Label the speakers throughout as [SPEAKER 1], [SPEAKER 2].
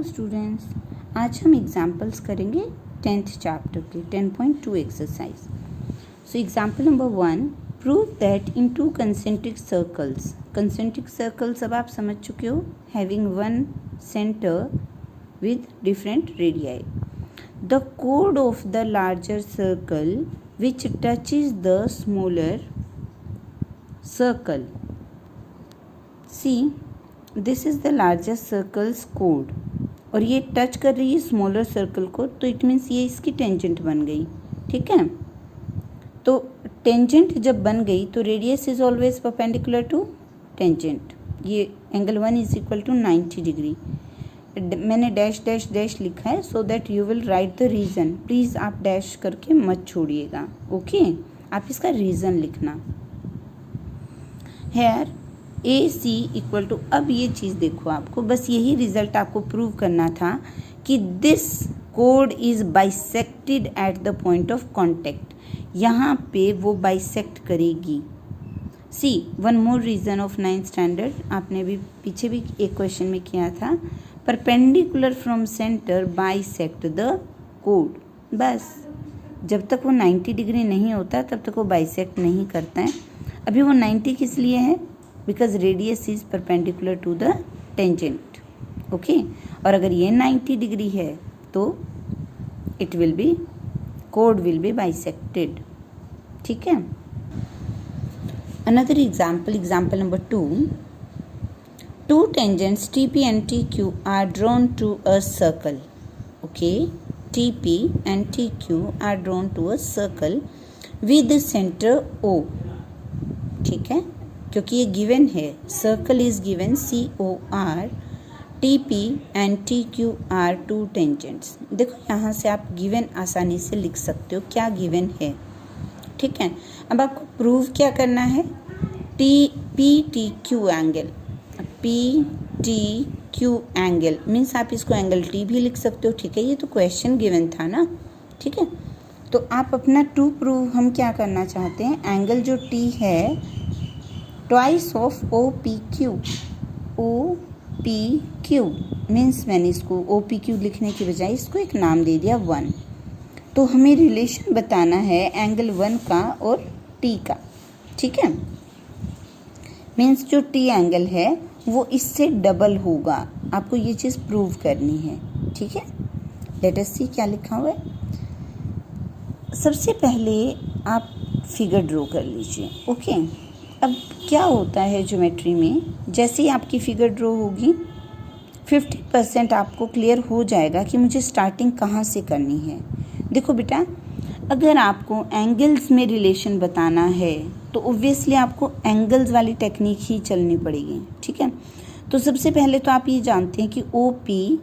[SPEAKER 1] Students, आज हम examples करेंगे 10th चैप्टर के 10.2 exercise. So example number 1, prove that in two concentric circles अब आप समझ चुके हो, having one centre with different radii, the कोड of the larger circle which touches the smaller circle. See, this is the larger circle's कोड और ये touch कर रही है स्मॉलर सर्कल को, तो इट मीन्स ये इसकी टेंजेंट बन गई। ठीक है, तो टेंजेंट जब बन गई तो radius is always perpendicular to tangent. ये angle 1 is equal to 90 degree. मैंने डैश डैश डैश लिखा है so that you will write the reason. Please आप डैश करके मत छोड़िएगा, ओके। आप इसका रीज़न लिखना। Here A C equal to, अब ये चीज़ देखो, आपको बस यही रिजल्ट आपको प्रूव करना था कि दिस कोड is bisected at the point of contact. यहाँ पे वो बाइसेक्ट करेगी। See, one more reason of 9th standard, आपने भी पीछे भी एक क्वेश्चन में किया था, perpendicular from centre bisect the कोड। बस जब तक वो 90 डिग्री नहीं होता तब तक वो बाइसेक्ट नहीं करता है। अभी वो 90 किस लिए है? Because radius is perpendicular to the tangent, okay. और अगर ये 90 डिग्री है तो इट विल बी, कोड विल बी बाइसेक्टेड। ठीक है, another example number 2, two tangents TP and TQ are drawn to a circle, okay, TP and TQ are drawn to a circle with the center O। ठीक है, क्योंकि ये given है, circle is given COR, TP and TQ are two tangents. देखो यहाँ से आप given आसानी से लिख सकते हो क्या गिवन है। ठीक है, अब आपको प्रूव क्या करना है? PTQ angle, PTQ angle means आप इसको एंगल T भी लिख सकते हो। ठीक है, ये तो क्वेश्चन गिवन था ना। ठीक है, तो आप अपना टू प्रूव हम क्या करना चाहते हैं, एंगल जो T है twice of OPQ। OPQ means मैंने इसको OPQ लिखने की बजाय इसको एक नाम दे दिया 1। तो हमें रिलेशन बताना है एंगल 1 का और T का। ठीक है, मीन्स जो T एंगल है वो इससे डबल होगा। आपको ये चीज़ प्रूव करनी है। ठीक है, लेट अस सी क्या लिखा हुआ है। सबसे पहले आप फिगर ड्रॉ कर लीजिए, ओके। अब क्या होता है ज्योमेट्री में, जैसे ही आपकी फिगर ड्रॉ होगी 50% आपको क्लियर हो जाएगा कि मुझे स्टार्टिंग कहाँ से करनी है। देखो बेटा, अगर आपको एंगल्स में रिलेशन बताना है तो ऑब्वियसली आपको एंगल्स वाली टेक्निक ही चलनी पड़ेगी। ठीक है, तो सबसे पहले तो आप ये जानते हैं कि OP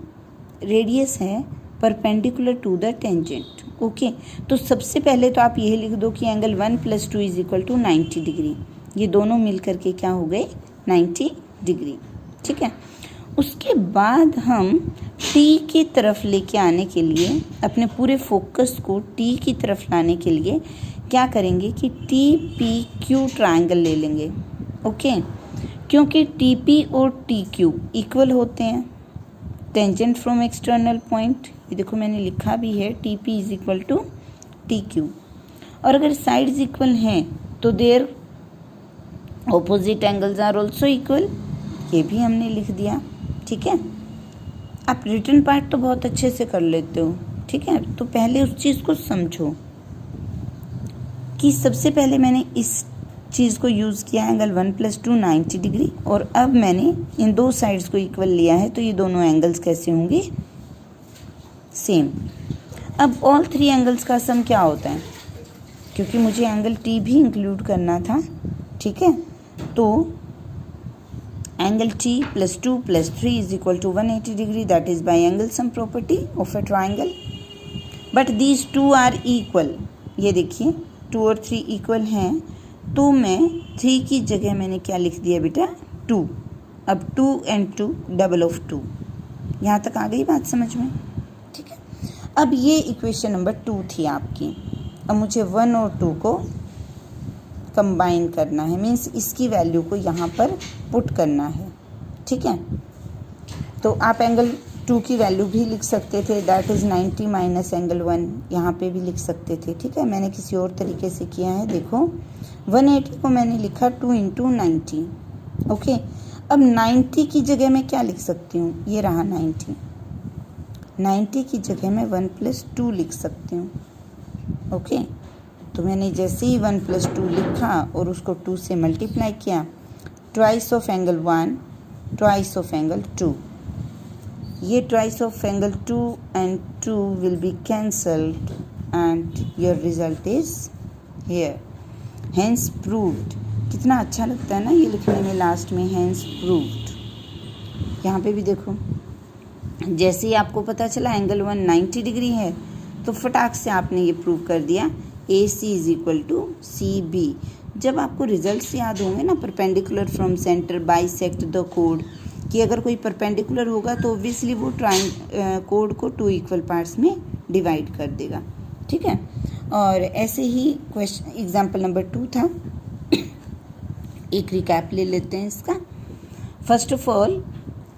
[SPEAKER 1] रेडियस है perpendicular to the tangent, okay. तो सबसे पहले तो आप यही लिख दो कि एंगल 1 + 2 = 90 डिग्री। ये दोनों मिल करके क्या हो गए? 90 डिग्री। ठीक है, उसके बाद हम T की तरफ लेके आने के लिए, अपने पूरे फोकस को T की तरफ लाने के लिए क्या करेंगे कि TPQ ट्रायंगल ले लेंगे, ओके। क्योंकि TP और TQ इक्वल होते हैं, टेंजेंट फ्रॉम एक्सटर्नल पॉइंट। ये देखो मैंने लिखा भी है, TP = TQ। और अगर साइड्स इक्वल हैं तो their opposite angles are also equal, ये भी हमने लिख दिया। ठीक है, आप रिटन पार्ट तो बहुत अच्छे से कर लेते हो। ठीक है, तो पहले उस चीज़ को समझो कि सबसे पहले मैंने इस चीज़ को यूज़ किया एंगल 1 + 2 90 डिग्री, और अब मैंने इन दो साइड्स को इक्वल लिया है, तो ये दोनों एंगल्स कैसे होंगे? सेम। अब ऑल 3 एंगल्स का सम क्या होता है? क्योंकि मुझे एंगल T भी इंक्लूड करना था। ठीक है, तो angle T + 2 + 3 = 180 degree, that is by angle sum property of a triangle. But these 2 are equal. ये देखिए 2 और 3 इक्वल हैं, तो मैं 3 की जगह मैंने क्या लिख दिया बेटा? 2। अब 2 and 2 डबल ऑफ 2। यहाँ तक आ गई बात समझ में? ठीक है, अब ये इक्वेशन नंबर 2 थी आपकी। अब मुझे 1 और 2 को कंबाइन करना है, मीन्स इसकी वैल्यू को यहाँ पर पुट करना है। ठीक है, तो आप एंगल 2 की वैल्यू भी लिख सकते थे, दैट इज़ 90 माइनस एंगल 1, यहाँ पे भी लिख सकते थे। ठीक है, मैंने किसी और तरीके से किया है। देखो 180 को मैंने लिखा 2 इंटू 90। ओके, अब 90 की जगह मैं क्या लिख सकती हूँ, ये रहा 90। 90 की जगह मैं 1 + 2 लिख सकती हूँ। ओके, तो मैंने जैसे ही 1 + 2 लिखा और उसको 2 से मल्टीप्लाई किया, twice of angle 1, twice of angle 2। ये twice of angle 2 and 2 will be cancelled and your result is here. Hence proved. कितना अच्छा लगता है ना ये लिखने में लास्ट में, hence proved। यहाँ पे भी देखो, जैसे ही आपको पता चला एंगल 1 90 डिग्री है तो फटाक से आपने ये प्रूव कर दिया AC = CB। जब आपको रिजल्ट्स याद होंगे ना, perpendicular from centre, bisect the code, कि अगर कोई परपेंडिकुलर होगा तो ऑब्वियसली वो कोड को 2 इक्वल पार्ट्स में डिवाइड कर देगा। ठीक है, और ऐसे ही क्वेश्चन एग्जाम्पल नंबर 2 था। एक रिकैप ले लेते हैं इसका। First of all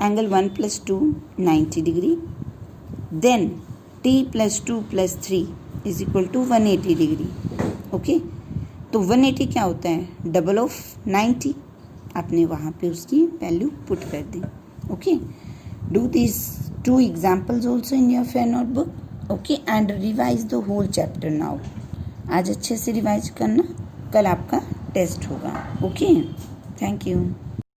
[SPEAKER 1] angle 1 + 2 90 degree, then T + 2 + 3 = 180 degree. Okay, तो 180 क्या होता है, डबल ऑफ 90। आपने वहाँ पे उसकी वैल्यू पुट कर दी। Okay, do this 2 examples also in your fair notebook. Okay, and revise the whole chapter now. आज अच्छे से रिवाइज करना, कल आपका टेस्ट होगा। Okay, thank you.